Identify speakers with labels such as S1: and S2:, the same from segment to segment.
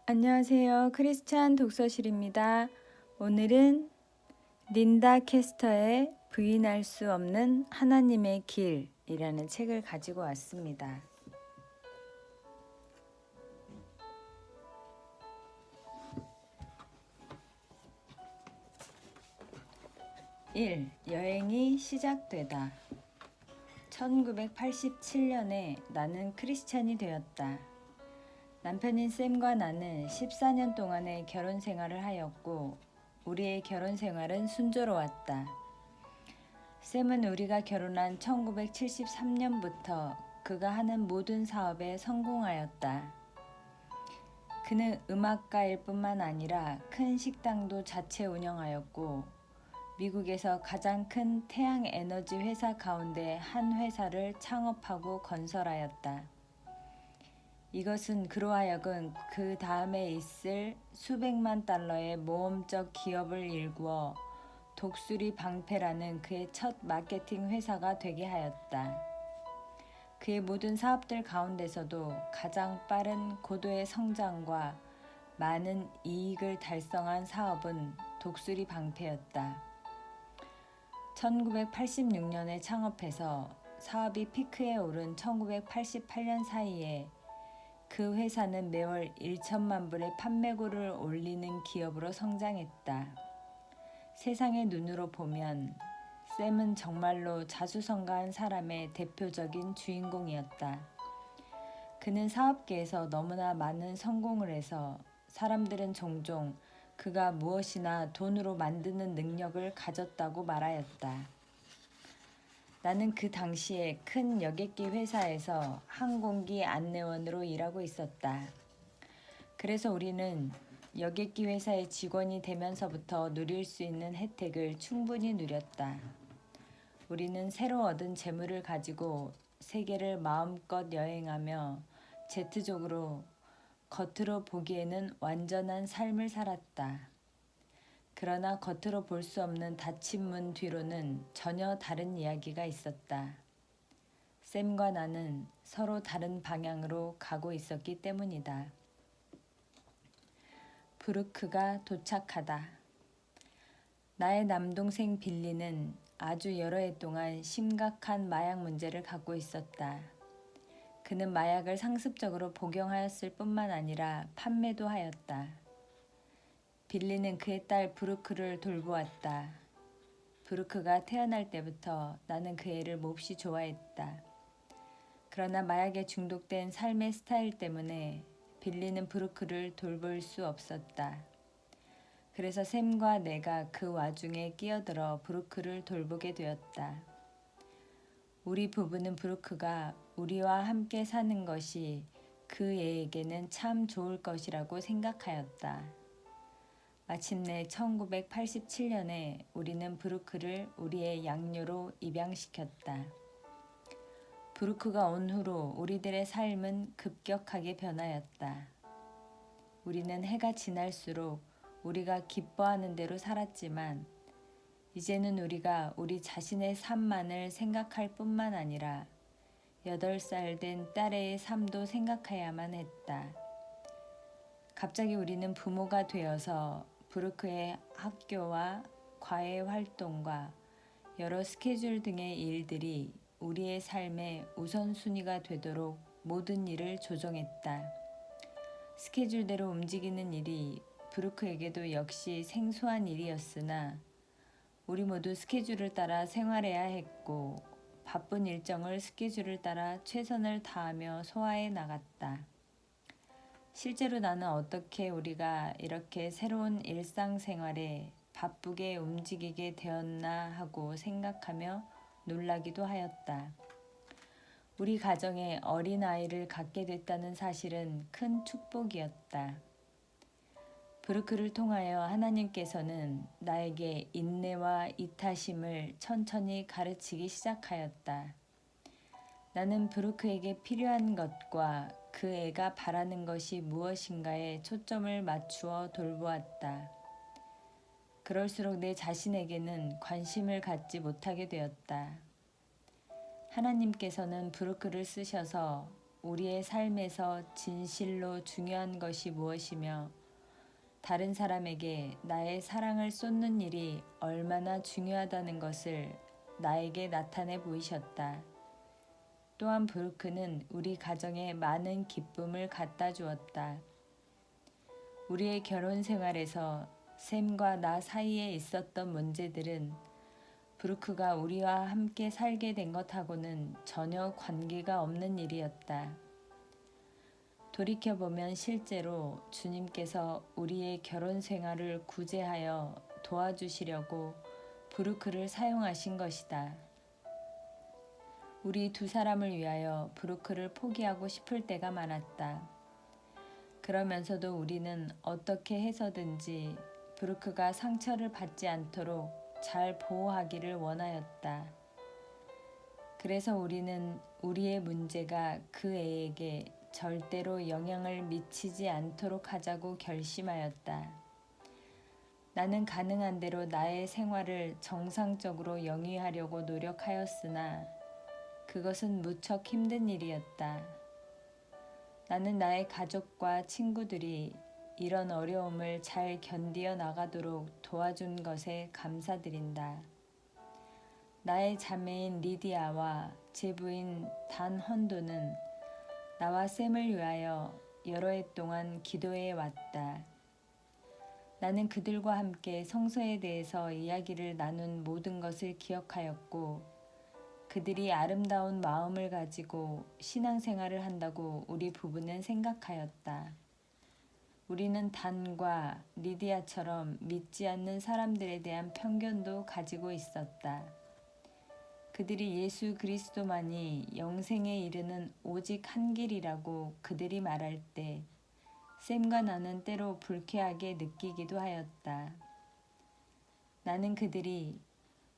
S1: 안녕하세요. 크리스찬 독서실입니다. 오늘은 린다 캐스터의 부인할 수 없는 하나님의 길이라는 책을 가지고 왔습니다. 1. 여행이 시작되다. 1987년에 나는 크리스찬이 되었다. 남편인 샘과 나는 14년 동안의 결혼 생활을 하였고 우리의 결혼 생활은 순조로웠다. 샘은 우리가 결혼한 1973년부터 그가 하는 모든 사업에 성공하였다. 그는 음악가일 뿐만 아니라 큰 식당도 자체 운영하였고 미국에서 가장 큰 태양 에너지 회사 가운데 한 회사를 창업하고 건설하였다. 이것은 그로 하여금 그 다음에 있을 수백만 달러의 모험적 기업을 일구어 독수리 방패라는 그의 첫 마케팅 회사가 되게 하였다. 그의 모든 사업들 가운데서도 가장 빠른 고도의 성장과 많은 이익을 달성한 사업은 독수리 방패였다. 1986년에 창업해서 사업이 피크에 오른 1988년 사이에 그 회사는 매월 1천만 불의 판매고를 올리는 기업으로 성장했다. 세상의 눈으로 보면 샘은 정말로 자수성가한 사람의 대표적인 주인공이었다. 그는 사업계에서 너무나 많은 성공을 해서 사람들은 종종 그가 무엇이나 돈으로 만드는 능력을 가졌다고 말하였다. 나는 그 당시에 큰 여객기 회사에서 항공기 안내원으로 일하고 있었다. 그래서 우리는 여객기 회사의 직원이 되면서부터 누릴 수 있는 혜택을 충분히 누렸다. 우리는 새로 얻은 재물을 가지고 세계를 마음껏 여행하며 제트족으로 겉으로 보기에는 완전한 삶을 살았다. 그러나 겉으로 볼 수 없는 닫힌 문 뒤로는 전혀 다른 이야기가 있었다. 샘과 나는 서로 다른 방향으로 가고 있었기 때문이다. 브루크가 도착하다. 나의 남동생 빌리는 아주 여러 해 동안 심각한 마약 문제를 갖고 있었다. 그는 마약을 상습적으로 복용하였을 뿐만 아니라 판매도 하였다. 빌리는 그의 딸 브루크를 돌보았다. 브루크가 태어날 때부터 나는 그 애를 몹시 좋아했다. 그러나 마약에 중독된 삶의 스타일 때문에 빌리는 브루크를 돌볼 수 없었다. 그래서 샘과 내가 그 와중에 끼어들어 브루크를 돌보게 되었다. 우리 부부는 브루크가 우리와 함께 사는 것이 그 애에게는 참 좋을 것이라고 생각하였다. 마침내 1987년에 우리는 브루크를 우리의 양녀로 입양시켰다. 브루크가 온 후로 우리들의 삶은 급격하게 변하였다. 우리는 해가 지날수록 우리가 기뻐하는 대로 살았지만 이제는 우리가 우리 자신의 삶만을 생각할 뿐만 아니라 8살 된 딸의 삶도 생각해야만 했다. 갑자기 우리는 부모가 되어서 브루크의 학교와 과외 활동과 여러 스케줄 등의 일들이 우리의 삶의 우선순위가 되도록 모든 일을 조정했다. 스케줄대로 움직이는 일이 브루크에게도 역시 생소한 일이었으나 우리 모두 스케줄을 따라 생활해야 했고 바쁜 일정을 스케줄을 따라 최선을 다하며 소화해 나갔다. 실제로 나는 어떻게 우리가 이렇게 새로운 일상생활에 바쁘게 움직이게 되었나 하고 생각하며 놀라기도 하였다. 우리 가정에 어린아이를 갖게 됐다는 사실은 큰 축복이었다. 브루크를 통하여 하나님께서는 나에게 인내와 이타심을 천천히 가르치기 시작하였다. 나는 브루크에게 필요한 것과 그 애가 바라는 것이 무엇인가에 초점을 맞추어 돌보았다. 그럴수록 내 자신에게는 관심을 갖지 못하게 되었다. 하나님께서는 브루크를 쓰셔서 우리의 삶에서 진실로 중요한 것이 무엇이며 다른 사람에게 나의 사랑을 쏟는 일이 얼마나 중요하다는 것을 나에게 나타내 보이셨다. 또한 브루크는 우리 가정에 많은 기쁨을 갖다 주었다. 우리의 결혼 생활에서 샘과 나 사이에 있었던 문제들은 브루크가 우리와 함께 살게 된 것하고는 전혀 관계가 없는 일이었다. 돌이켜보면 실제로 주님께서 우리의 결혼 생활을 구제하여 도와주시려고 브루크를 사용하신 것이다. 우리 두 사람을 위하여 브루크를 포기하고 싶을 때가 많았다. 그러면서도 우리는 어떻게 해서든지 브루크가 상처를 받지 않도록 잘 보호하기를 원하였다. 그래서 우리는 우리의 문제가 그 애에게 절대로 영향을 미치지 않도록 하자고 결심하였다. 나는 가능한 대로 나의 생활을 정상적으로 영위하려고 노력하였으나 그것은 무척 힘든 일이었다. 나는 나의 가족과 친구들이 이런 어려움을 잘 견디어 나가도록 도와준 것에 감사드린다. 나의 자매인 리디아와 제 부인 단 헌도는 나와 샘을 위하여 여러 해 동안 기도해 왔다. 나는 그들과 함께 성서에 대해서 이야기를 나눈 모든 것을 기억하였고 그들이 아름다운 마음을 가지고 신앙생활을 한다고 우리 부부는 생각하였다. 우리는 단과 리디아처럼 믿지 않는 사람들에 대한 편견도 가지고 있었다. 그들이 예수 그리스도만이 영생에 이르는 오직 한 길이라고 그들이 말할 때 샘과 나는 때로 불쾌하게 느끼기도 하였다. 나는 그들이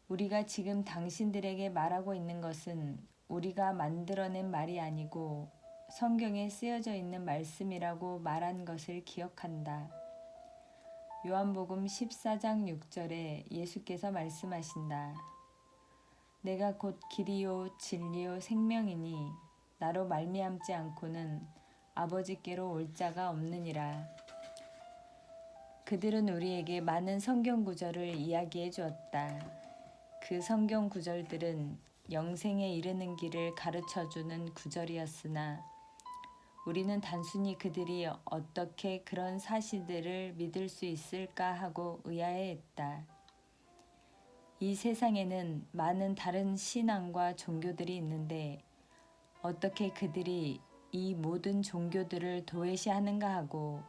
S1: 우리가 지금 당신들에게 말하고 있는 것은 우리가 만들어낸 말이 아니고 성경에 쓰여져 있는 말씀이라고 말한 것을 기억한다. 요한복음 14장 6절에 예수께서 말씀하신다. 내가 곧 길이요 진리요 생명이니 나로 말미암지 않고는 아버지께로 올 자가 없느니라. 그들은 우리에게 많은 성경 구절을 이야기해 주었다. 그 성경 구절들은 영생에 이르는 길을 가르쳐주는 구절이었으나 우리는 단순히 그들이 어떻게 그런 사실들을 믿을 수 있을까 하고 의아해했다. 이 세상에는 많은 다른 신앙과 종교들이 있는데 어떻게 그들이 이 모든 종교들을 도외시하는가 하고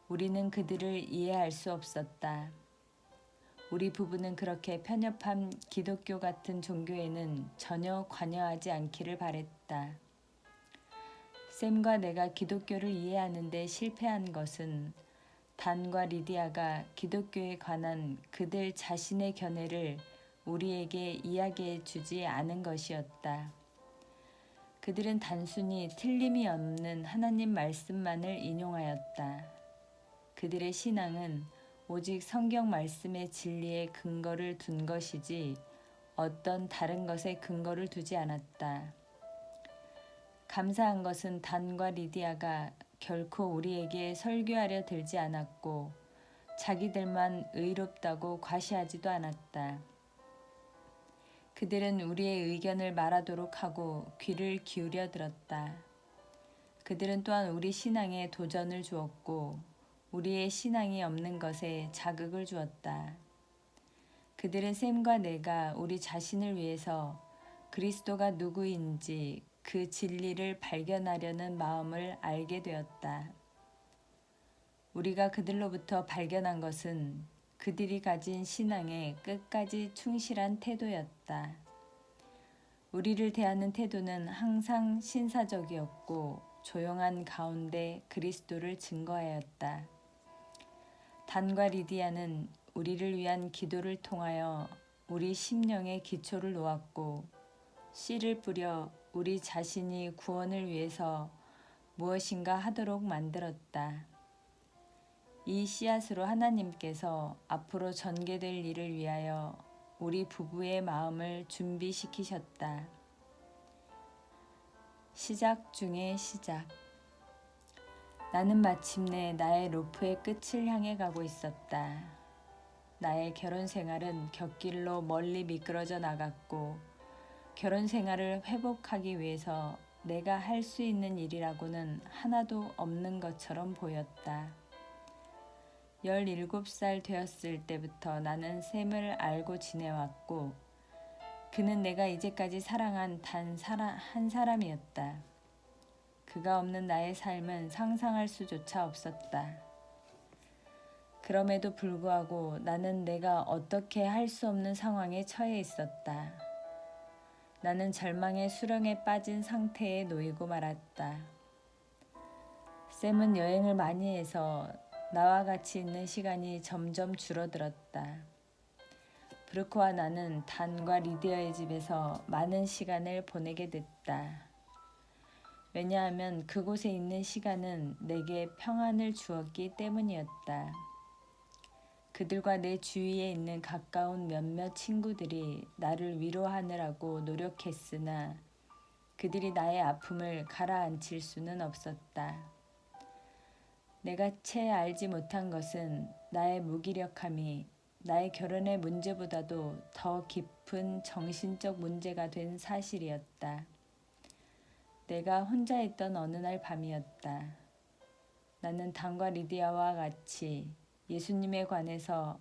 S1: 우리는 그들을 이해할 수 없었다. 우리 부부는 그렇게 편협한 기독교 같은 종교에는 전혀 관여하지 않기를 바랬다. 샘과 내가 기독교를 이해하는 데 실패한 것은 단과 리디아가 기독교에 관한 그들 자신의 견해를 우리에게 이야기해 주지 않은 것이었다. 그들은 단순히 틀림이 없는 하나님 말씀만을 인용하였다. 그들의 신앙은 오직 성경 말씀의 진리에 근거를 둔 것이지 어떤 다른 것에 근거를 두지 않았다. 감사한 것은 단과 리디아가 결코 우리에게 설교하려 들지 않았고 자기들만 의롭다고 과시하지도 않았다. 그들은 우리의 의견을 말하도록 하고 귀를 기울여 들었다. 그들은 또한 우리 신앙에 도전을 주었고 우리의 신앙이 없는 것에 자극을 주었다. 그들은 샘과 내가 우리 자신을 위해서 그리스도가 누구인지 그 진리를 발견하려는 마음을 알게 되었다. 우리가 그들로부터 발견한 것은 그들이 가진 신앙에 끝까지 충실한 태도였다. 우리를 대하는 태도는 항상 신사적이었고 조용한 가운데 그리스도를 증거하였다. 단과 리디아는 우리를 위한 기도를 통하여 우리 심령의 기초를 놓았고 씨를 뿌려 우리 자신이 구원을 위해서 무엇인가 하도록 만들었다. 이 씨앗으로 하나님께서 앞으로 전개될 일을 위하여 우리 부부의 마음을 준비시키셨다. 시작 중의 시작. 나는 마침내 나의 로프의 끝을 향해 가고 있었다. 나의 결혼 생활은 곁길로 멀리 미끄러져 나갔고 결혼 생활을 회복하기 위해서 내가 할 수 있는 일이라고는 하나도 없는 것처럼 보였다. 17살 되었을 때부터 나는 샘을 알고 지내왔고 그는 내가 이제까지 사랑한 단 한 사람이었다. 그가 없는 나의 삶은 상상할 수조차 없었다. 그럼에도 불구하고 나는 내가 어떻게 할 수 없는 상황에 처해 있었다. 나는 절망의 수렁에 빠진 상태에 놓이고 말았다. 샘은 여행을 많이 해서 나와 같이 있는 시간이 점점 줄어들었다. 브루크와 나는 단과 리디아의 집에서 많은 시간을 보내게 됐다. 왜냐하면 그곳에 있는 시간은 내게 평안을 주었기 때문이었다. 그들과 내 주위에 있는 가까운 몇몇 친구들이 나를 위로하느라고 노력했으나 그들이 나의 아픔을 가라앉힐 수는 없었다. 내가 채 알지 못한 것은 나의 무기력함이 나의 결혼의 문제보다도 더 깊은 정신적 문제가 된 사실이었다. 내가 혼자 있던 어느 날 밤이었다. 나는 단과 리디아와 같이 예수님에 관해서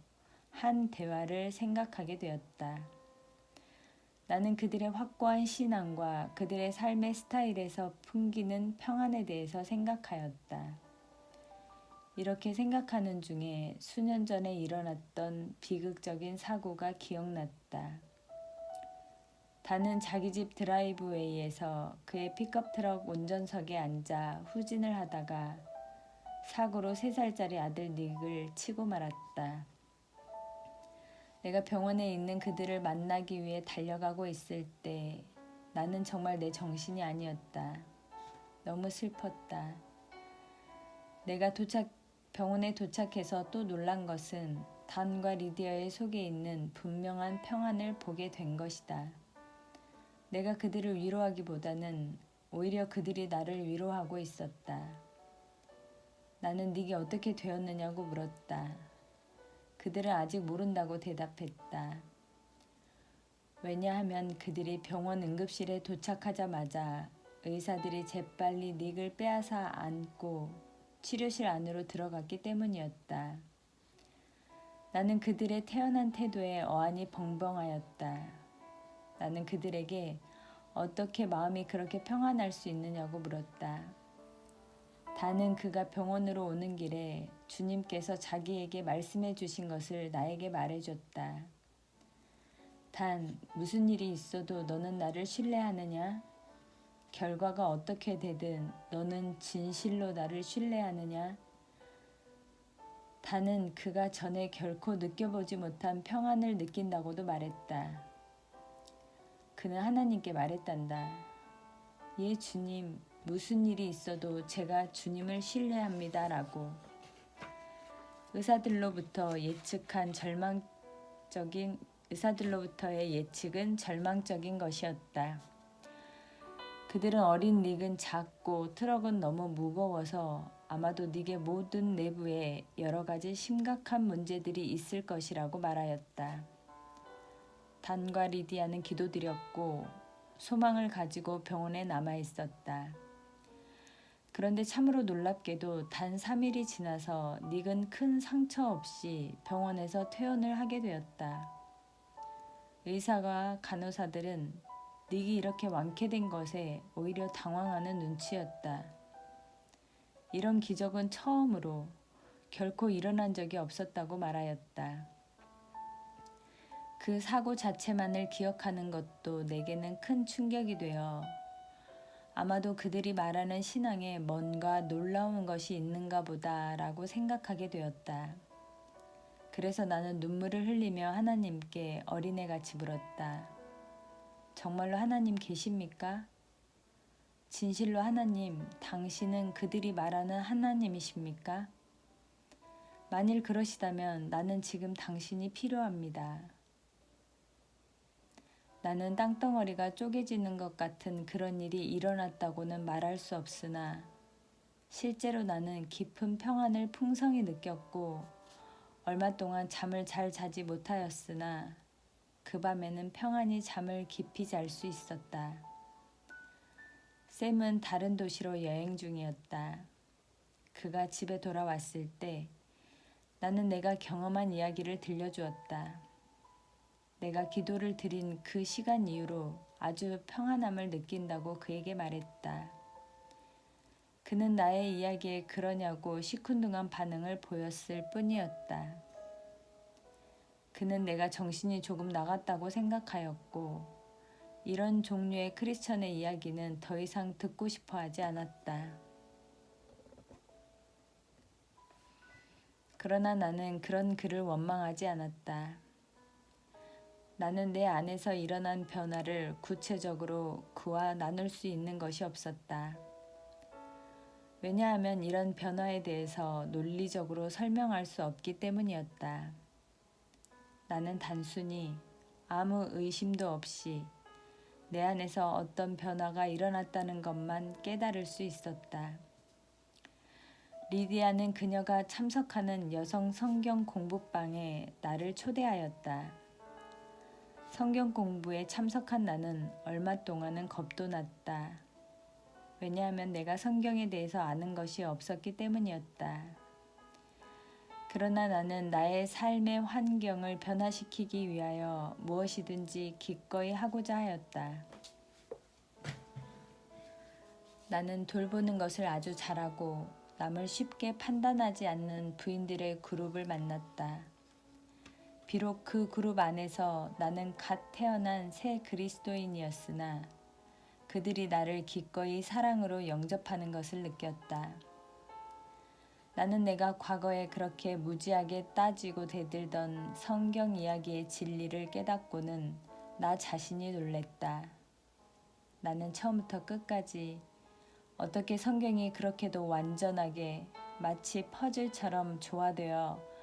S1: 한 대화를 생각하게 되었다. 나는 그들의 확고한 신앙과 그들의 삶의 스타일에서 풍기는 평안에 대해서 생각하였다. 이렇게 생각하는 중에 수년 전에 일어났던 비극적인 사고가 기억났다. 단은 자기 집 드라이브웨이에서 그의 픽업 트럭 운전석에 앉아 후진을 하다가 사고로 3살짜리 아들 닉을 치고 말았다. 내가 병원에 있는 그들을 만나기 위해 달려가고 있을 때 나는 정말 내 정신이 아니었다. 너무 슬펐다. 내가 병원에 도착해서 또 놀란 것은 단과 리디아의 속에 있는 분명한 평안을 보게 된 것이다. 내가 그들을 위로하기보다는 오히려 그들이 나를 위로하고 있었다. 나는 닉이 어떻게 되었느냐고 물었다. 그들은 아직 모른다고 대답했다. 왜냐하면 그들이 병원 응급실에 도착하자마자 의사들이 재빨리 닉을 빼앗아 안고 치료실 안으로 들어갔기 때문이었다. 나는 그들의 태연한 태도에 어안이 벙벙하였다. 나는 그들에게 어떻게 마음이 그렇게 평안할 수 있느냐고 물었다. 단은 그가 병원으로 오는 길에 주님께서 자기에게 말씀해 주신 것을 나에게 말해줬다. 단, 무슨 일이 있어도 너는 나를 신뢰하느냐? 결과가 어떻게 되든 너는 진실로 나를 신뢰하느냐? 단은 그가 전에 결코 느껴보지 못한 평안을 느낀다고도 말했다. 그는 하나님께 말했단다. 예, 주님, 무슨 일이 있어도 제가 주님을 신뢰합니다. 라고. 의사들로부터의 예측은 절망적인 것이었다. 그들은 어린 닉은 작고 트럭은 너무 무거워서 아마도 닉의 모든 내부에 여러 가지 심각한 문제들이 있을 것이라고 말하였다. 단과 리디아는 기도드렸고 소망을 가지고 병원에 남아 있었다. 그런데 참으로 놀랍게도 단 3일이 지나서 닉은 큰 상처 없이 병원에서 퇴원을 하게 되었다. 의사와 간호사들은 닉이 이렇게 완쾌된 것에 오히려 당황하는 눈치였다. 이런 기적은 처음으로 결코 일어난 적이 없었다고 말하였다. 그 사고 자체만을 기억하는 것도 내게는 큰 충격이 되어 아마도 그들이 말하는 신앙에 뭔가 놀라운 것이 있는가 보다라고 생각하게 되었다. 그래서 나는 눈물을 흘리며 하나님께 어린애같이 물었다. 정말로 하나님 계십니까? 진실로 하나님, 당신은 그들이 말하는 하나님이십니까? 만일 그러시다면 나는 지금 당신이 필요합니다. 나는 땅덩어리가 쪼개지는 것 같은 그런 일이 일어났다고는 말할 수 없으나 실제로 나는 깊은 평안을 풍성히 느꼈고 얼마 동안 잠을 잘 자지 못하였으나 그 밤에는 평안히 잠을 깊이 잘 수 있었다. 샘은 다른 도시로 여행 중이었다. 그가 집에 돌아왔을 때 나는 내가 경험한 이야기를 들려주었다. 내가 기도를 드린 그 시간 이후로 아주 평안함을 느낀다고 그에게 말했다. 그는 나의 이야기에 그러냐고 시큰둥한 반응을 보였을 뿐이었다. 그는 내가 정신이 조금 나갔다고 생각하였고 이런 종류의 크리스천의 이야기는 더 이상 듣고 싶어 하지 않았다. 그러나 나는 그런 그를 원망하지 않았다. 나는 내 안에서 일어난 변화를 구체적으로 그와 나눌 수 있는 것이 없었다. 왜냐하면 이런 변화에 대해서 논리적으로 설명할 수 없기 때문이었다. 나는 단순히 아무 의심도 없이 내 안에서 어떤 변화가 일어났다는 것만 깨달을 수 있었다. 리디아는 그녀가 참석하는 여성 성경 공부방에 나를 초대하였다. 성경 공부에 참석한 나는 얼마 동안은 겁도 났다. 왜냐하면 내가 성경에 대해서 아는 것이 없었기 때문이었다. 그러나 나는 나의 삶의 환경을 변화시키기 위하여 무엇이든지 기꺼이 하고자 하였다. 나는 돌보는 것을 아주 잘하고 남을 쉽게 판단하지 않는 부인들의 그룹을 만났다. 비록 그 그룹 안에서 나는 갓 태어난 새 그리스도인이었으나 그들이 나를 기꺼이 사랑으로 영접하는 것을 느꼈다. 나는 내가 과거에 그렇게 무지하게 따지고 대들던 성경 이야기의 진리를 깨닫고는 나 자신이 놀랬다. 나는 처음부터 끝까지 어떻게 성경이 그렇게도 완전하게 마치 퍼즐처럼 조화되어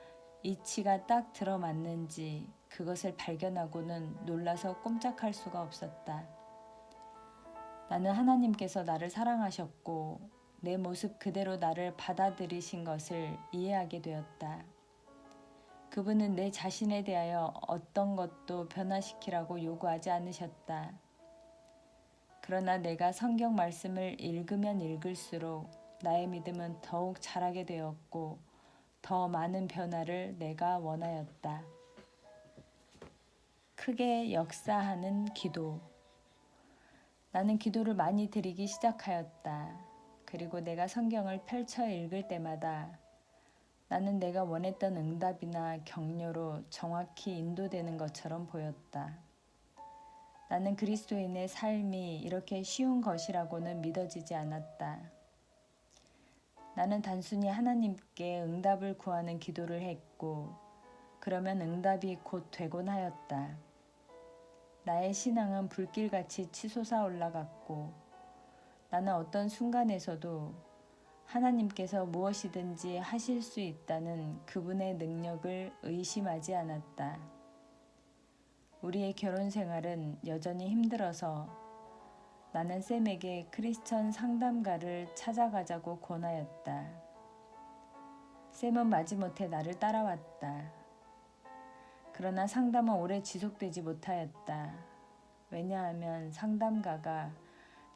S1: 이치가 딱 들어맞는지 그것을 발견하고는 놀라서 꼼짝할 수가 없었다. 나는 하나님께서 나를 사랑하셨고 내 모습 그대로 나를 받아들이신 것을 이해하게 되었다. 그분은 내 자신에 대하여 어떤 것도 변화시키라고 요구하지 않으셨다. 그러나 내가 성경 말씀을 읽으면 읽을수록 나의 믿음은 더욱 자라게 되었고 더 많은 변화를 내가 원하였다. 크게 역사하는 기도. 나는 기도를 많이 드리기 시작하였다. 그리고 내가 성경을 펼쳐 읽을 때마다 나는 내가 원했던 응답이나 격려로 정확히 인도되는 것처럼 보였다. 나는 그리스도인의 삶이 이렇게 쉬운 것이라고는 믿어지지 않았다. 나는 단순히 하나님께 응답을 구하는 기도를 했고 그러면 응답이 곧 되곤 하였다. 나의 신앙은 불길같이 치솟아 올라갔고 나는 어떤 순간에서도 하나님께서 무엇이든지 하실 수 있다는 그분의 능력을 의심하지 않았다. 우리의 결혼 생활은 여전히 힘들어서 나는 샘에게 크리스천 상담가를 찾아가자고 권하였다. 샘은 마지못해 나를 따라왔다. 그러나 상담은 오래 지속되지 못하였다. 왜냐하면 상담가가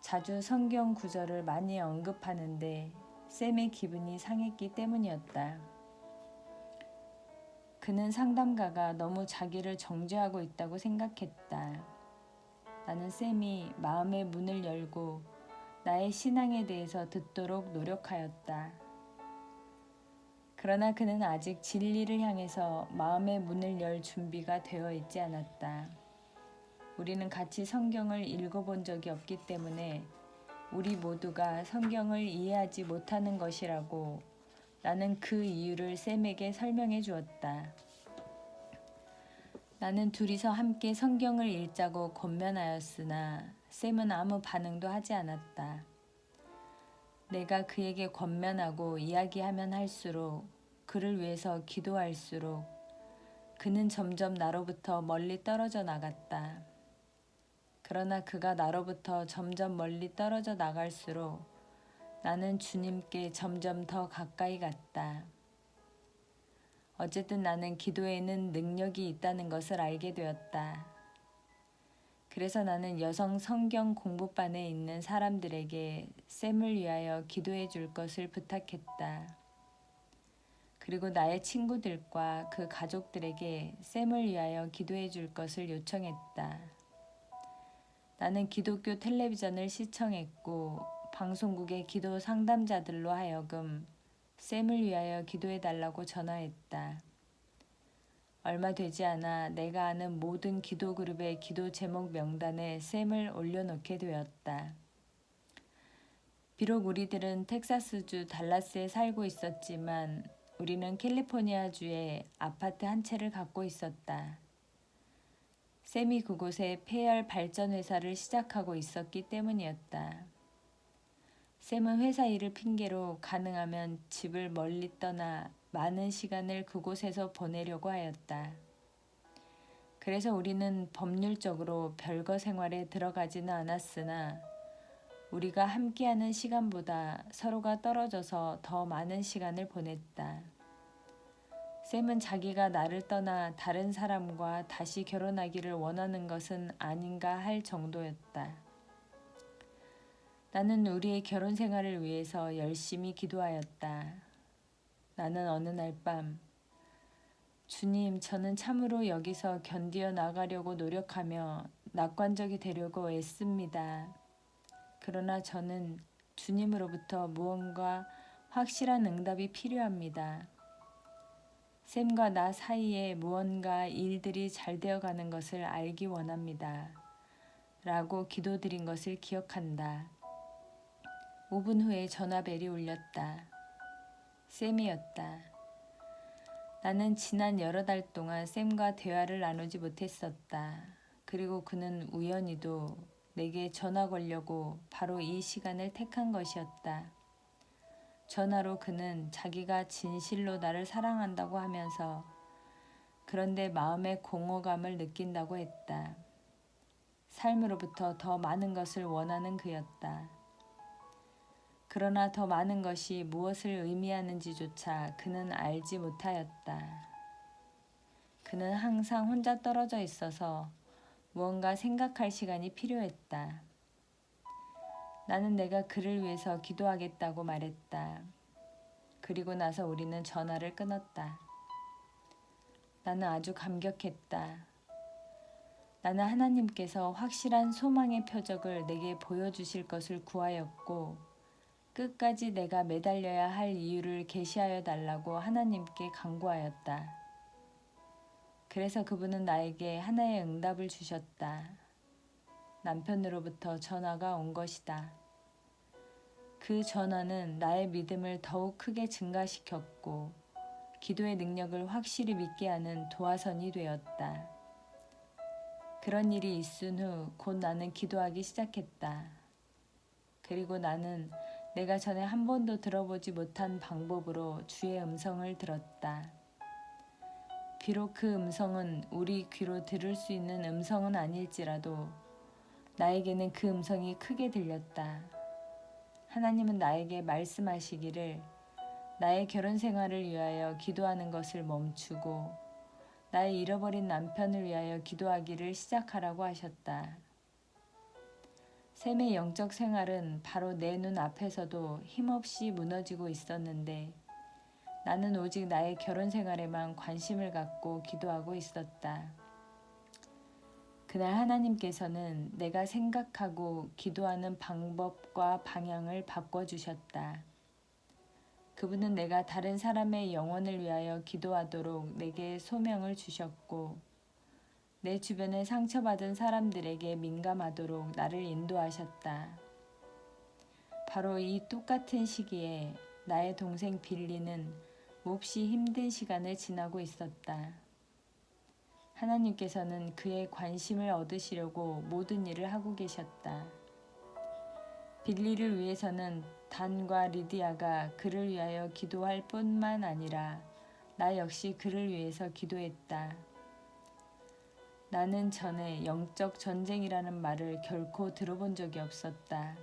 S1: 자주 성경 구절을 많이 언급하는데 샘의 기분이 상했기 때문이었다. 그는 상담가가 너무 자기를 정죄하고 있다고 생각했다. 나는 샘이 마음의 문을 열고 나의 신앙에 대해서 듣도록 노력하였다. 그러나 그는 아직 진리를 향해서 마음의 문을 열 준비가 되어 있지 않았다. 우리는 같이 성경을 읽어본 적이 없기 때문에 우리 모두가 성경을 이해하지 못하는 것이라고 나는 그 이유를 샘에게 설명해 주었다. 나는 둘이서 함께 성경을 읽자고 권면하였으나 샘은 아무 반응도 하지 않았다. 내가 그에게 권면하고 이야기하면 할수록 그를 위해서 기도할수록 그는 점점 나로부터 멀리 떨어져 나갔다. 그러나 그가 나로부터 점점 멀리 떨어져 나갈수록 나는 주님께 점점 더 가까이 갔다. 어쨌든 나는 기도에는 능력이 있다는 것을 알게 되었다. 그래서 나는 여성 성경 공부반에 있는 사람들에게 샘을 위하여 기도해 줄 것을 부탁했다. 그리고 나의 친구들과 그 가족들에게 샘을 위하여 기도해 줄 것을 요청했다. 나는 기독교 텔레비전을 시청했고 방송국의 기도 상담자들로 하여금 샘을 위하여 기도해 달라고 전화했다. 얼마 되지 않아 내가 아는 모든 기도 그룹의 기도 제목 명단에 샘을 올려놓게 되었다. 비록 우리들은 텍사스주 달라스에 살고 있었지만 우리는 캘리포니아주에 아파트 한 채를 갖고 있었다. 샘이 그곳에 폐열 발전 회사를 시작하고 있었기 때문이었다. 샘은 회사 일을 핑계로 가능하면 집을 멀리 떠나 많은 시간을 그곳에서 보내려고 하였다. 그래서 우리는 법률적으로 별거 생활에 들어가지는 않았으나 우리가 함께하는 시간보다 서로가 떨어져서 더 많은 시간을 보냈다. 샘은 자기가 나를 떠나 다른 사람과 다시 결혼하기를 원하는 것은 아닌가 할 정도였다. 나는 우리의 결혼 생활을 위해서 열심히 기도하였다. 나는 어느 날 밤, 주님, 저는 참으로 여기서 견디어 나가려고 노력하며 낙관적이 되려고 애씁니다. 그러나 저는 주님으로부터 무언가 확실한 응답이 필요합니다. 샘과 나 사이에 무언가 일들이 잘 되어가는 것을 알기 원합니다. 라고 기도드린 것을 기억한다. 5분 후에 전화벨이 울렸다. 샘이었다. 나는 지난 여러 달 동안 샘과 대화를 나누지 못했었다. 그리고 그는 우연히도 내게 전화 걸려고 바로 이 시간을 택한 것이었다. 전화로 그는 자기가 진실로 나를 사랑한다고 하면서 그런데 마음의 공허감을 느낀다고 했다. 삶으로부터 더 많은 것을 원하는 그였다. 그러나 더 많은 것이 무엇을 의미하는지조차 그는 알지 못하였다. 그는 항상 혼자 떨어져 있어서 무언가 생각할 시간이 필요했다. 나는 내가 그를 위해서 기도하겠다고 말했다. 그리고 나서 우리는 전화를 끊었다. 나는 아주 감격했다. 나는 하나님께서 확실한 소망의 표적을 내게 보여주실 것을 구하였고 끝까지 내가 매달려야 할 이유를 계시하여 달라고 하나님께 간구하였다. 그래서 그분은 나에게 하나의 응답을 주셨다. 남편으로부터 전화가 온 것이다. 그 전화는 나의 믿음을 더욱 크게 증가시켰고 기도의 능력을 확실히 믿게 하는 도화선이 되었다. 그런 일이 있은 후 곧 나는 기도하기 시작했다. 그리고 나는 내가 전에 한 번도 들어보지 못한 방법으로 주의 음성을 들었다. 비록 그 음성은 우리 귀로 들을 수 있는 음성은 아닐지라도 나에게는 그 음성이 크게 들렸다. 하나님은 나에게 말씀하시기를 나의 결혼 생활을 위하여 기도하는 것을 멈추고 나의 잃어버린 남편을 위하여 기도하기를 시작하라고 하셨다. 샘의 영적 생활은 바로 내 눈 앞에서도 힘없이 무너지고 있었는데 나는 오직 나의 결혼 생활에만 관심을 갖고 기도하고 있었다. 그날 하나님께서는 내가 생각하고 기도하는 방법과 방향을 바꿔주셨다. 그분은 내가 다른 사람의 영혼을 위하여 기도하도록 내게 소명을 주셨고 내 주변에 상처받은 사람들에게 민감하도록 나를 인도하셨다. 바로 이 똑같은 시기에 나의 동생 빌리는 몹시 힘든 시간을 지나고 있었다. 하나님께서는 그의 관심을 얻으시려고 모든 일을 하고 계셨다. 빌리를 위해서는 단과 리디아가 그를 위하여 기도할 뿐만 아니라 나 역시 그를 위해서 기도했다. 나는 전에 영적 전쟁이라는 말을 결코 들어본 적이 없었다.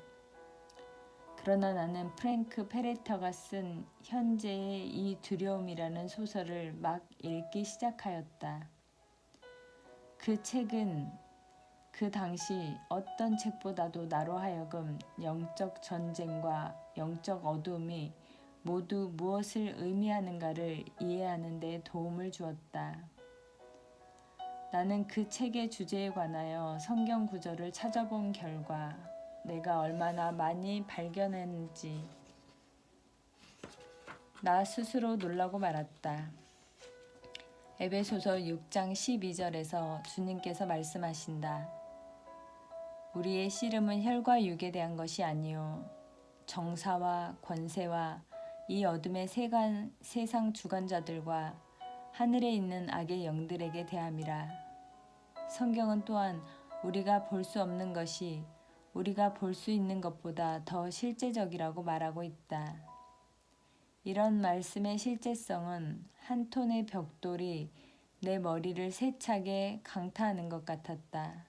S1: 그러나 나는 프랭크 페레터가 쓴 현재의 이 두려움이라는 소설을 막 읽기 시작하였다. 그 책은 그 당시 어떤 책보다도 나로 하여금 영적 전쟁과 영적 어둠이 모두 무엇을 의미하는가를 이해하는 데 도움을 주었다. 나는 그 책의 주제에 관하여 성경 구절을 찾아본 결과 내가 얼마나 많이 발견했는지 나 스스로 놀라고 말았다. 에베소서 6장 12절에서 주님께서 말씀하신다. 우리의 씨름은 혈과 육에 대한 것이 아니요 정사와 권세와 이 어둠의 세상 주관자들과 하늘에 있는 악의 영들에게 대함이라. 성경은 또한 우리가 볼 수 없는 것이 우리가 볼 수 있는 것보다 더 실제적이라고 말하고 있다. 이런 말씀의 실제성은 한 톤의 벽돌이 내 머리를 세차게 강타하는 것 같았다.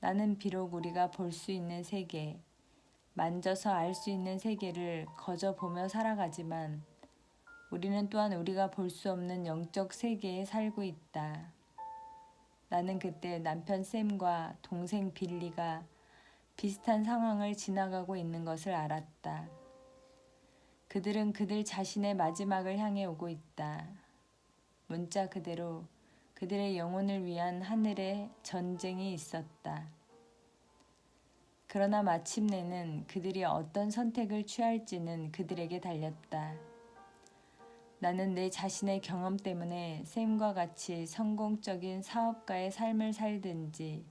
S1: 나는 비록 우리가 볼 수 있는 세계, 만져서 알 수 있는 세계를 거저 보며 살아가지만 우리는 또한 우리가 볼 수 없는 영적 세계에 살고 있다. 나는 그때 남편 샘과 동생 빌리가 비슷한 상황을 지나가고 있는 것을 알았다. 그들은 그들 자신의 마지막을 향해 오고 있다. 문자 그대로 그들의 영혼을 위한 하늘의 전쟁이 있었다. 그러나 마침내는 그들이 어떤 선택을 취할지는 그들에게 달렸다. 나는 내 자신의 경험 때문에 샘과 같이 성공적인 사업가의 삶을 살든지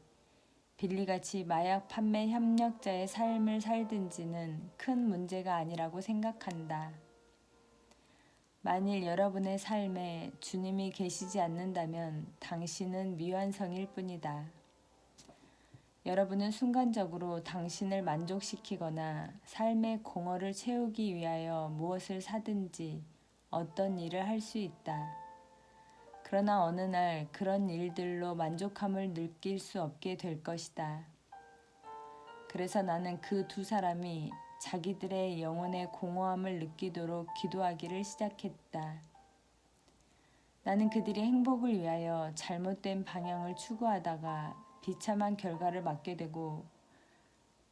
S1: 빌리같이 마약 판매 협력자의 삶을 살든지는 큰 문제가 아니라고 생각한다. 만일 여러분의 삶에 주님이 계시지 않는다면 당신은 미완성일 뿐이다. 여러분은 순간적으로 당신을 만족시키거나 삶의 공허를 채우기 위하여 무엇을 사든지 어떤 일을 할 수 있다. 그러나 어느 날 그런 일들로 만족함을 느낄 수 없게 될 것이다. 그래서 나는 그 두 사람이 자기들의 영혼의 공허함을 느끼도록 기도하기를 시작했다. 나는 그들이 행복을 위하여 잘못된 방향을 추구하다가 비참한 결과를 맞게 되고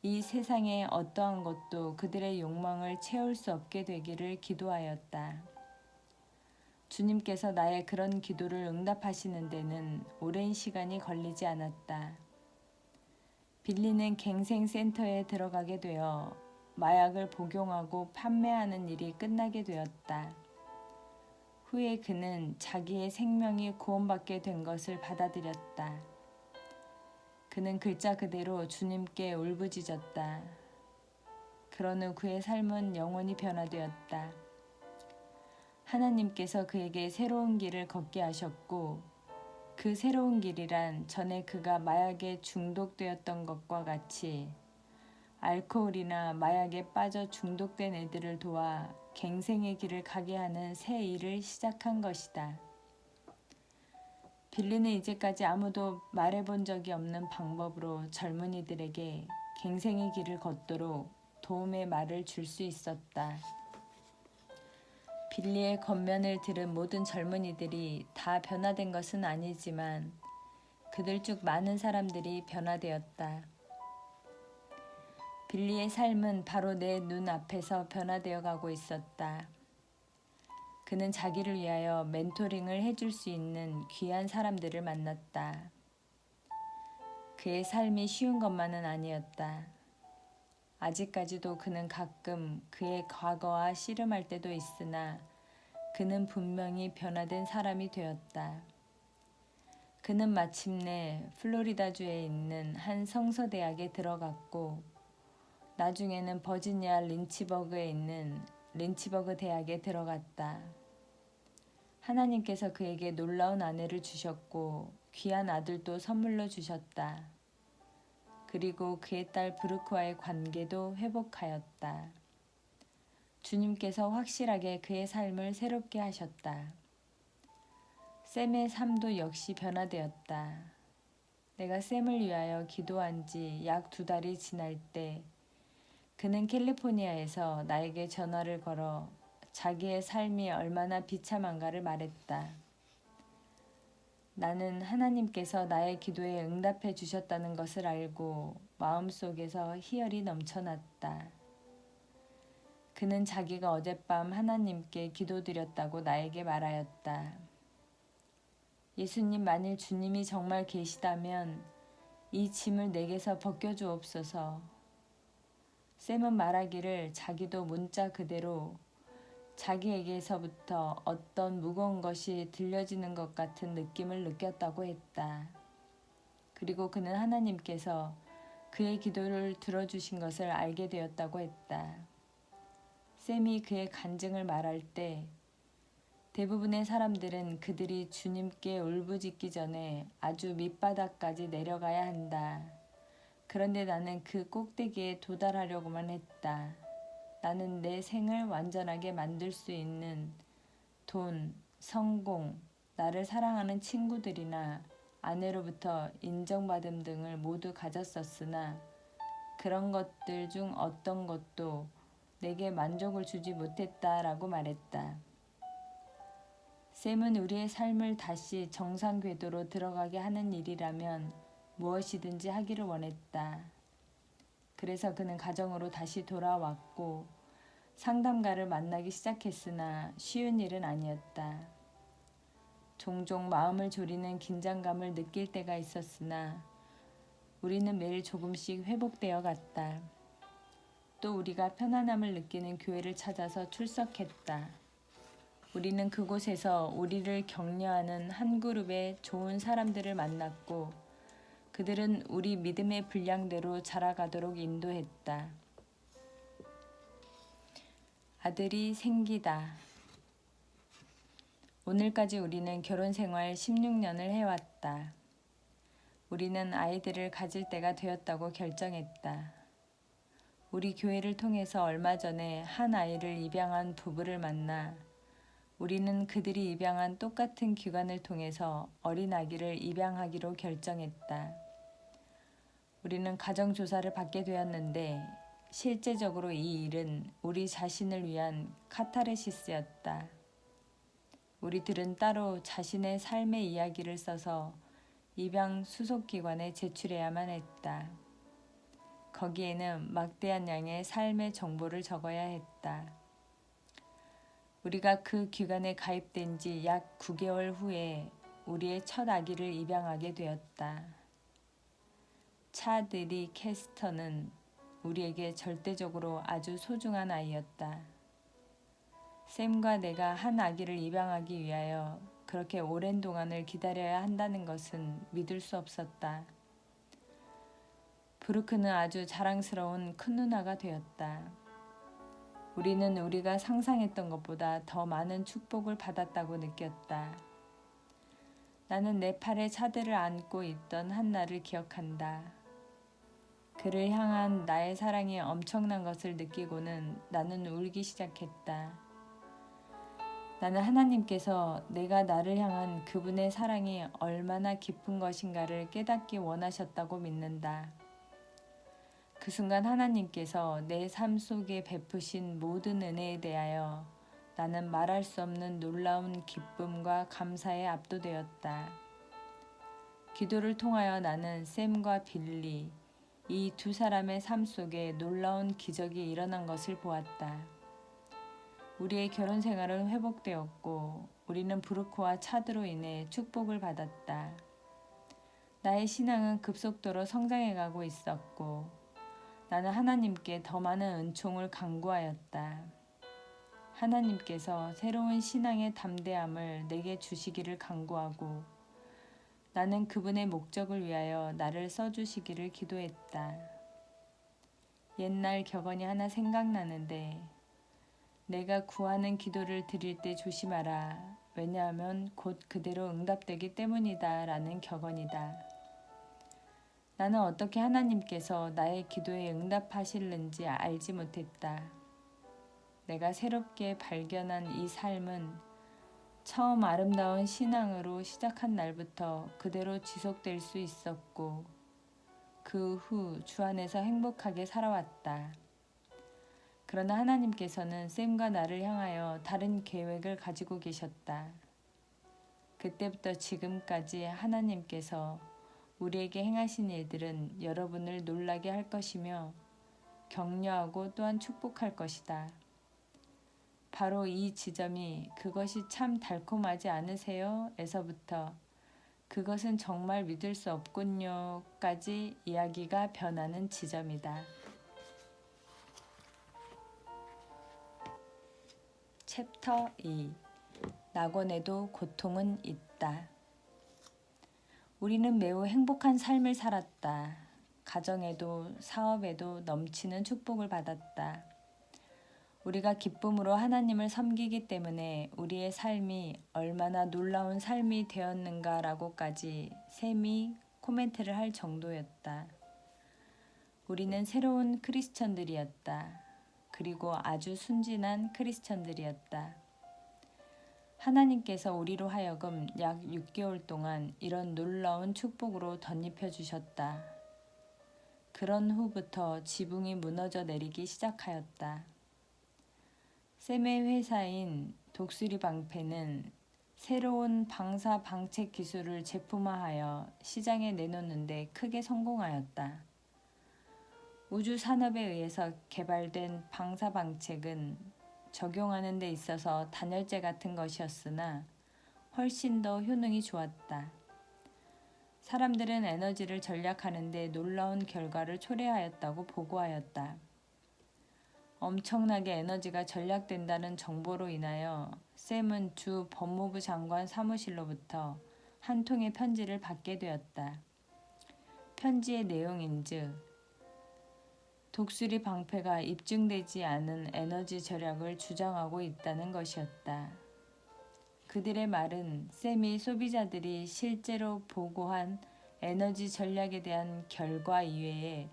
S1: 이 세상의 어떠한 것도 그들의 욕망을 채울 수 없게 되기를 기도하였다. 주님께서 나의 그런 기도를 응답하시는 데는 오랜 시간이 걸리지 않았다. 빌리는 갱생센터에 들어가게 되어 마약을 복용하고 판매하는 일이 끝나게 되었다. 후에 그는 자기의 생명이 구원받게 된 것을 받아들였다. 그는 글자 그대로 주님께 울부짖었다. 그런 후 그의 삶은 영원히 변화되었다. 하나님께서 그에게 새로운 길을 걷게 하셨고 그 새로운 길이란 전에 그가 마약에 중독되었던 것과 같이 알코올이나 마약에 빠져 중독된 애들을 도와 갱생의 길을 가게 하는 새 일을 시작한 것이다. 빌리는 이제까지 아무도 말해본 적이 없는 방법으로 젊은이들에게 갱생의 길을 걷도록 도움의 말을 줄 수 있었다. 빌리의 겉면을 들은 모든 젊은이들이 다 변화된 것은 아니지만 그들 중 많은 사람들이 변화되었다. 빌리의 삶은 바로 내 눈앞에서 변화되어 가고 있었다. 그는 자기를 위하여 멘토링을 해줄 수 있는 귀한 사람들을 만났다. 그의 삶이 쉬운 것만은 아니었다. 아직까지도 그는 가끔 그의 과거와 씨름할 때도 있으나 그는 분명히 변화된 사람이 되었다. 그는 마침내 플로리다주에 있는 한 성서대학에 들어갔고 나중에는 버지니아 린치버그에 있는 린치버그 대학에 들어갔다. 하나님께서 그에게 놀라운 아내를 주셨고 귀한 아들도 선물로 주셨다. 그리고 그의 딸 브루크와의 관계도 회복하였다. 주님께서 확실하게 그의 삶을 새롭게 하셨다. 샘의 삶도 역시 변화되었다. 내가 샘을 위하여 기도한 지 약 2달이 지날 때 그는 캘리포니아에서 나에게 전화를 걸어 자기의 삶이 얼마나 비참한가를 말했다. 나는 하나님께서 나의 기도에 응답해 주셨다는 것을 알고 마음속에서 희열이 넘쳐났다. 그는 자기가 어젯밤 하나님께 기도드렸다고 나에게 말하였다. 예수님, 만일 주님이 정말 계시다면 이 짐을 내게서 벗겨주옵소서. 샘은 말하기를 자기도 문자 그대로 자기에게서부터 어떤 무거운 것이 들려지는 것 같은 느낌을 느꼈다고 했다. 그리고 그는 하나님께서 그의 기도를 들어주신 것을 알게 되었다고 했다. 샘이 그의 간증을 말할 때 대부분의 사람들은 그들이 주님께 울부짖기 전에 아주 밑바닥까지 내려가야 한다. 그런데 나는 그 꼭대기에 도달하려고만 했다. 나는 내 생을 완전하게 만들 수 있는 돈, 성공, 나를 사랑하는 친구들이나 아내로부터 인정받음 등을 모두 가졌었으나 그런 것들 중 어떤 것도 내게 만족을 주지 못했다라고 말했다. 샘은 우리의 삶을 다시 정상 궤도로 들어가게 하는 일이라면 무엇이든지 하기를 원했다. 그래서 그는 가정으로 다시 돌아왔고 상담가를 만나기 시작했으나 쉬운 일은 아니었다. 종종 마음을 졸이는 긴장감을 느낄 때가 있었으나 우리는 매일 조금씩 회복되어 갔다. 또 우리가 편안함을 느끼는 교회를 찾아서 출석했다. 우리는 그곳에서 우리를 격려하는 한 그룹의 좋은 사람들을 만났고 그들은 우리 믿음의 분량대로 자라가도록 인도했다. 아들이 생기다. 오늘까지 우리는 결혼 생활 16년을 해왔다. 우리는 아이들을 가질 때가 되었다고 결정했다. 우리 교회를 통해서 얼마 전에 한 아이를 입양한 부부를 만나 우리는 그들이 입양한 똑같은 기관을 통해서 어린 아기를 입양하기로 결정했다. 우리는 가정조사를 받게 되었는데 실제적으로 이 일은 우리 자신을 위한 카타르시스였다. 우리들은 따로 자신의 삶의 이야기를 써서 입양 수속기관에 제출해야만 했다. 거기에는 막대한 양의 삶의 정보를 적어야 했다. 우리가 그 기관에 가입된 지 약 9개월 후에 우리의 첫 아기를 입양하게 되었다. 차드리 캐스터는 우리에게 절대적으로 아주 소중한 아이였다. 샘과 내가 한 아기를 입양하기 위하여 그렇게 오랜 동안을 기다려야 한다는 것은 믿을 수 없었다. 브루크는 아주 자랑스러운 큰 누나가 되었다. 우리는 우리가 상상했던 것보다 더 많은 축복을 받았다고 느꼈다. 나는 내 팔에 차드를 안고 있던 한나를 기억한다. 그를 향한 나의 사랑이 엄청난 것을 느끼고는 나는 울기 시작했다. 나는 하나님께서 내가 나를 향한 그분의 사랑이 얼마나 깊은 것인가를 깨닫기 원하셨다고 믿는다. 그 순간 하나님께서 내 삶 속에 베푸신 모든 은혜에 대하여 나는 말할 수 없는 놀라운 기쁨과 감사에 압도되었다. 기도를 통하여 나는 샘과 빌리, 이 두 사람의 삶 속에 놀라운 기적이 일어난 것을 보았다. 우리의 결혼 생활은 회복되었고 우리는 브루크와 차드로 인해 축복을 받았다. 나의 신앙은 급속도로 성장해가고 있었고 나는 하나님께 더 많은 은총을 간구하였다. 하나님께서 새로운 신앙의 담대함을 내게 주시기를 간구하고 나는 그분의 목적을 위하여 나를 써주시기를 기도했다. 옛날 격언이 하나 생각나는데 내가 구하는 기도를 드릴 때 조심하라. 왜냐하면 곧 그대로 응답되기 때문이다 라는 격언이다. 나는 어떻게 하나님께서 나의 기도에 응답하실는지 알지 못했다. 내가 새롭게 발견한 이 삶은 처음 아름다운 신앙으로 시작한 날부터 그대로 지속될 수 있었고 그 후 주 안에서 행복하게 살아왔다. 그러나 하나님께서는 샘과 나를 향하여 다른 계획을 가지고 계셨다. 그때부터 지금까지 하나님께서 우리에게 행하신 일들은 여러분을 놀라게 할 것이며 격려하고 또한 축복할 것이다. 바로 이 지점이 그것이 참 달콤하지 않으세요? 에서부터 그것은 정말 믿을 수 없군요 까지 이야기가 변하는 지점이다. 챕터 2 낙원에도 고통은 있다. 우리는 매우 행복한 삶을 살았다. 가정에도 사업에도 넘치는 축복을 받았다. 우리가 기쁨으로 하나님을 섬기기 때문에 우리의 삶이 얼마나 놀라운 삶이 되었는가라고까지 샘이 코멘트를 할 정도였다. 우리는 새로운 크리스천들이었다. 그리고 아주 순진한 크리스천들이었다. 하나님께서 우리로 하여금 약 6개월 동안 이런 놀라운 축복으로 덧입혀 주셨다. 그런 후부터 지붕이 무너져 내리기 시작하였다. 샘의 회사인 독수리 방패는 새로운 방사 방책 기술을 제품화하여 시장에 내놓는데 크게 성공하였다. 우주 산업에 의해서 개발된 방사 방책은 적용하는 데 있어서 단열재 같은 것이었으나 훨씬 더 효능이 좋았다. 사람들은 에너지를 절약하는 데 놀라운 결과를 초래하였다고 보고하였다. 엄청나게 에너지가 절약된다는 정보로 인하여 샘은 주 법무부 장관 사무실로부터 한 통의 편지를 받게 되었다. 편지의 내용인즉 독수리 방패가 입증되지 않은 에너지 절약을 주장하고 있다는 것이었다. 그들의 말은 샘이 소비자들이 실제로 보고한 에너지 전략에 대한 결과 이외에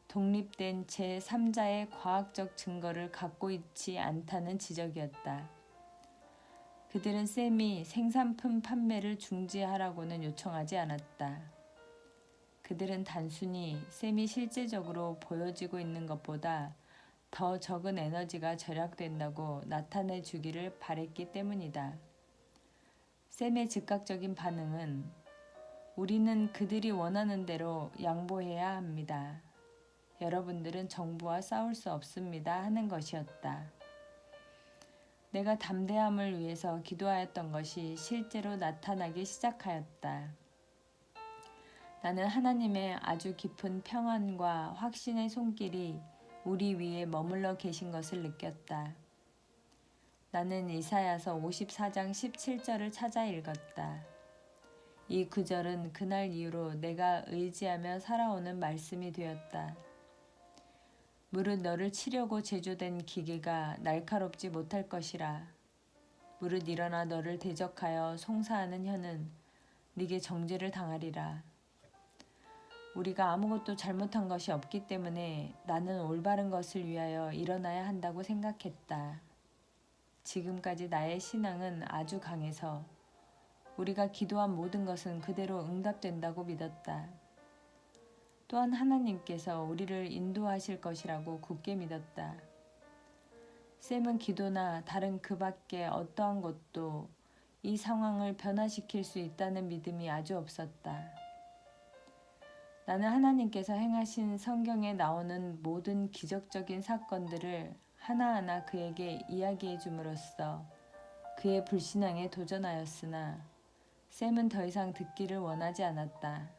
S1: 독립된 제3자의 과학적 증거를 갖고 있지 않다는 지적이었다. 그들은 샘이 생산품 판매를 중지하라고는 요청하지 않았다. 그들은 단순히 샘이 실제적으로 보여지고 있는 것보다 더 적은 에너지가 절약된다고 나타내 주기를 바랬기 때문이다. 샘의 즉각적인 반응은 우리는 그들이 원하는 대로 양보해야 합니다. 여러분들은 정부와 싸울 수 없습니다 하는 것이었다. 내가 담대함을 위해서 기도하였던 것이 실제로 나타나기 시작하였다. 나는 하나님의 아주 깊은 평안과 확신의 손길이 우리 위에 머물러 계신 것을 느꼈다. 나는 이사야서 54장 17절을 찾아 읽었다. 이 구절은 그날 이후로 내가 의지하며 살아오는 말씀이 되었다. 무릇 너를 치려고 제조된 기계가 날카롭지 못할 것이라. 무릇 일어나 너를 대적하여 송사하는 혀는 네게 정죄를 당하리라. 우리가 아무것도 잘못한 것이 없기 때문에 나는 올바른 것을 위하여 일어나야 한다고 생각했다. 지금까지 나의 신앙은 아주 강해서 우리가 기도한 모든 것은 그대로 응답된다고 믿었다. 또한 하나님께서 우리를 인도하실 것이라고 굳게 믿었다. 샘은 기도나 다른 그 밖에 어떠한 것도 이 상황을 변화시킬 수 있다는 믿음이 아주 없었다. 나는 하나님께서 행하신 성경에 나오는 모든 기적적인 사건들을 하나하나 그에게 이야기해 줌으로써 그의 불신앙에 도전하였으나 샘은 더 이상 듣기를 원하지 않았다.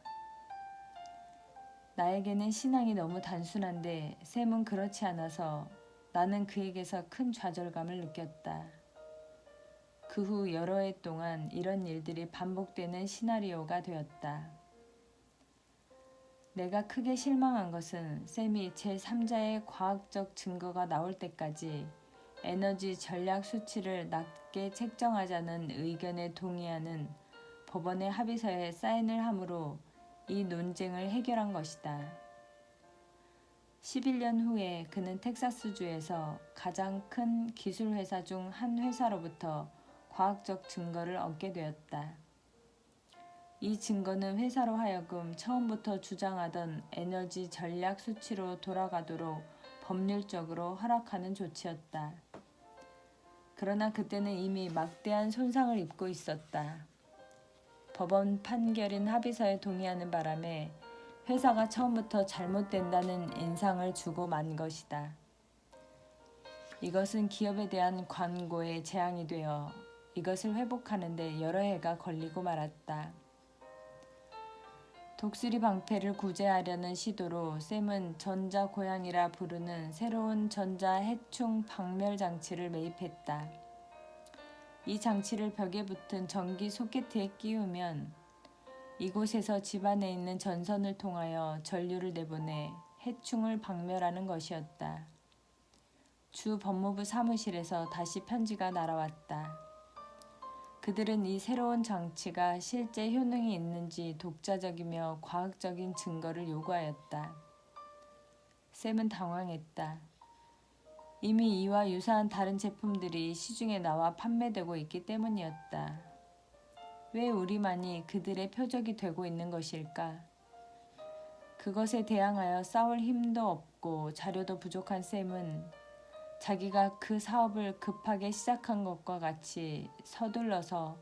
S1: 나에게는 신앙이 너무 단순한데 샘은 그렇지 않아서 나는 그에게서 큰 좌절감을 느꼈다. 그 후 여러 해 동안 이런 일들이 반복되는 시나리오가 되었다. 내가 크게 실망한 것은 샘이 제3자의 과학적 증거가 나올 때까지 에너지 전략 수치를 낮게 책정하자는 의견에 동의하는 법원의 합의서에 사인을 함으로 이 논쟁을 해결한 것이다. 11년 후에 그는 텍사스주에서 가장 큰 기술회사 중 한 회사로부터 과학적 증거를 얻게 되었다. 이 증거는 회사로 하여금 처음부터 주장하던 에너지 전략 수치로 돌아가도록 법률적으로 허락하는 조치였다. 그러나 그때는 이미 막대한 손상을 입고 있었다. 법원 판결인 합의서에 동의하는 바람에 회사가 처음부터 잘못된다는 인상을 주고 만 것이다. 이것은 기업에 대한 관고에 재앙이 되어 이것을 회복하는데 여러 해가 걸리고 말았다. 독수리 방패를 구제하려는 시도로 샘은 전자고양이라 부르는 새로운 전자 해충 박멸 장치를 매입했다. 이 장치를 벽에 붙은 전기 소켓에 끼우면 이곳에서 집안에 있는 전선을 통하여 전류를 내보내 해충을 박멸하는 것이었다. 주 법무부 사무실에서 다시 편지가 날아왔다. 그들은 이 새로운 장치가 실제 효능이 있는지 독자적이며 과학적인 증거를 요구하였다. 샘은 당황했다. 이미 이와 유사한 다른 제품들이 시중에 나와 판매되고 있기 때문이었다. 왜 우리만이 그들의 표적이 되고 있는 것일까? 그것에 대항하여 싸울 힘도 없고 자료도 부족한 샘은 자기가 그 사업을 급하게 시작한 것과 같이 서둘러서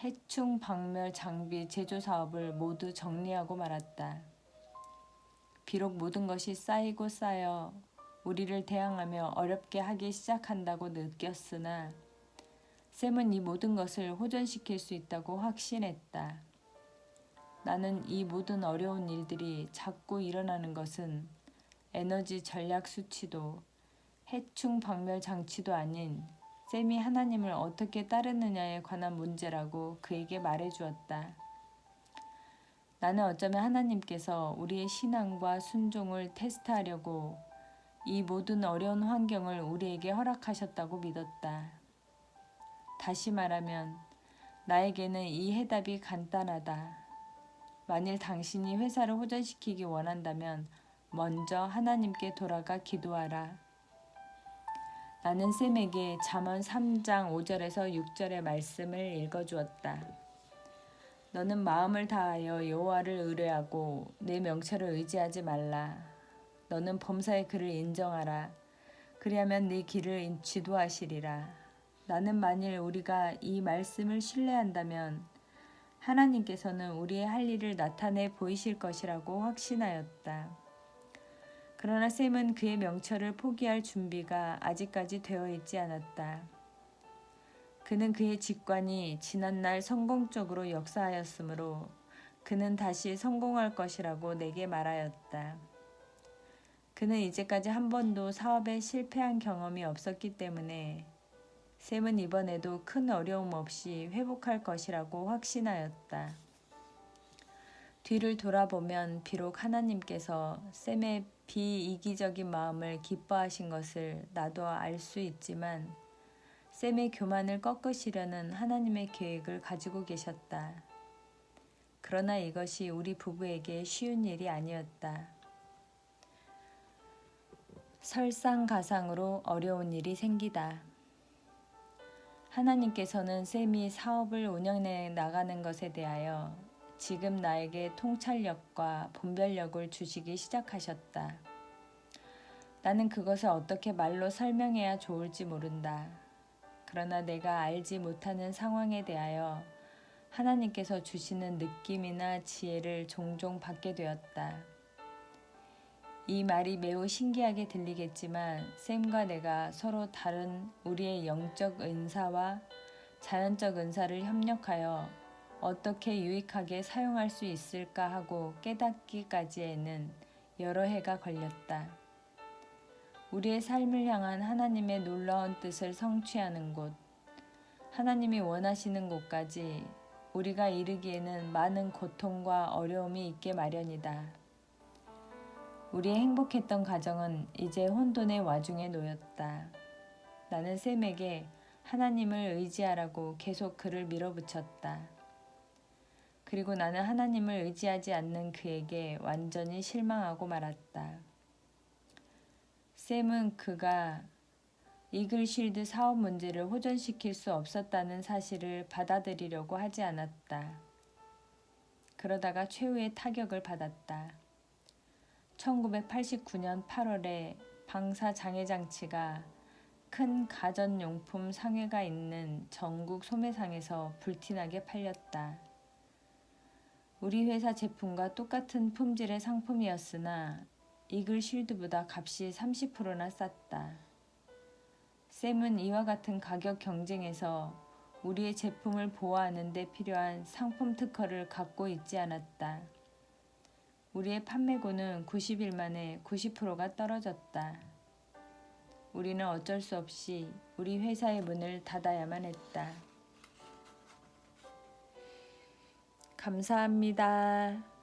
S1: 해충 박멸 장비 제조 사업을 모두 정리하고 말았다. 비록 모든 것이 쌓이고 쌓여 우리를 대항하며 어렵게 하기 시작한다고 느꼈으나 샘은 이 모든 것을 호전시킬 수 있다고 확신했다. 나는 이 모든 어려운 일들이 자꾸 일어나는 것은 에너지 전략 수치도 해충 박멸 장치도 아닌 샘이 하나님을 어떻게 따르느냐에 관한 문제라고 그에게 말해주었다. 나는 어쩌면 하나님께서 우리의 신앙과 순종을 테스트하려고 이 모든 어려운 환경을 우리에게 허락하셨다고 믿었다. 다시 말하면 나에게는 이 해답이 간단하다. 만일 당신이 회사를 호전시키기 원한다면 먼저 하나님께 돌아가 기도하라. 나는 샘에게 잠언 3장 5절에서 6절의 말씀을 읽어주었다. 너는 마음을 다하여 여호와를 의뢰하고 내 명철을 의지하지 말라. 너는 범사의 그를 인정하라. 그리하면 네 길을 지도하시리라. 나는 만일 우리가 이 말씀을 신뢰한다면 하나님께서는 우리의 할 일을 나타내 보이실 것이라고 확신하였다. 그러나 샘은 그의 명철을 포기할 준비가 아직까지 되어 있지 않았다. 그는 그의 직관이 지난날 성공적으로 역사하였으므로 그는 다시 성공할 것이라고 내게 말하였다. 그는 이제까지 한 번도 사업에 실패한 경험이 없었기 때문에 샘은 이번에도 큰 어려움 없이 회복할 것이라고 확신하였다. 뒤를 돌아보면 비록 하나님께서 샘의 비이기적인 마음을 기뻐하신 것을 나도 알 수 있지만 샘의 교만을 꺾으시려는 하나님의 계획을 가지고 계셨다. 그러나 이것이 우리 부부에게 쉬운 일이 아니었다. 설상가상으로 어려운 일이 생기다. 하나님께서는 샘이 사업을 운영해 나가는 것에 대하여 지금 나에게 통찰력과 분별력을 주시기 시작하셨다. 나는 그것을 어떻게 말로 설명해야 좋을지 모른다. 그러나 내가 알지 못하는 상황에 대하여 하나님께서 주시는 느낌이나 지혜를 종종 받게 되었다. 이 말이 매우 신기하게 들리겠지만 샘과 내가 서로 다른 우리의 영적 은사와 자연적 은사를 협력하여 어떻게 유익하게 사용할 수 있을까 하고 깨닫기까지에는 여러 해가 걸렸다. 우리의 삶을 향한 하나님의 놀라운 뜻을 성취하는 곳, 하나님이 원하시는 곳까지 우리가 이르기에는 많은 고통과 어려움이 있게 마련이다. 우리의 행복했던 가정은 이제 혼돈의 와중에 놓였다. 나는 샘에게 하나님을 의지하라고 계속 그를 밀어붙였다. 그리고 나는 하나님을 의지하지 않는 그에게 완전히 실망하고 말았다. 샘은 그가 이글쉴드 사업 문제를 호전시킬 수 없었다는 사실을 받아들이려고 하지 않았다. 그러다가 최후의 타격을 받았다. 1989년 8월에 방사 장애 장치가 큰 가전용품 상회가 있는 전국 소매상에서 불티나게 팔렸다. 우리 회사 제품과 똑같은 품질의 상품이었으나 이글쉴드보다 값이 30%나 쌌다. 샘은 이와 같은 가격 경쟁에서 우리의 제품을 보호하는 데 필요한 상품 특허를 갖고 있지 않았다. 우리의 판매고는 90일 만에 90%가 떨어졌다. 우리는 어쩔 수 없이 우리 회사의 문을 닫아야만 했다. 감사합니다.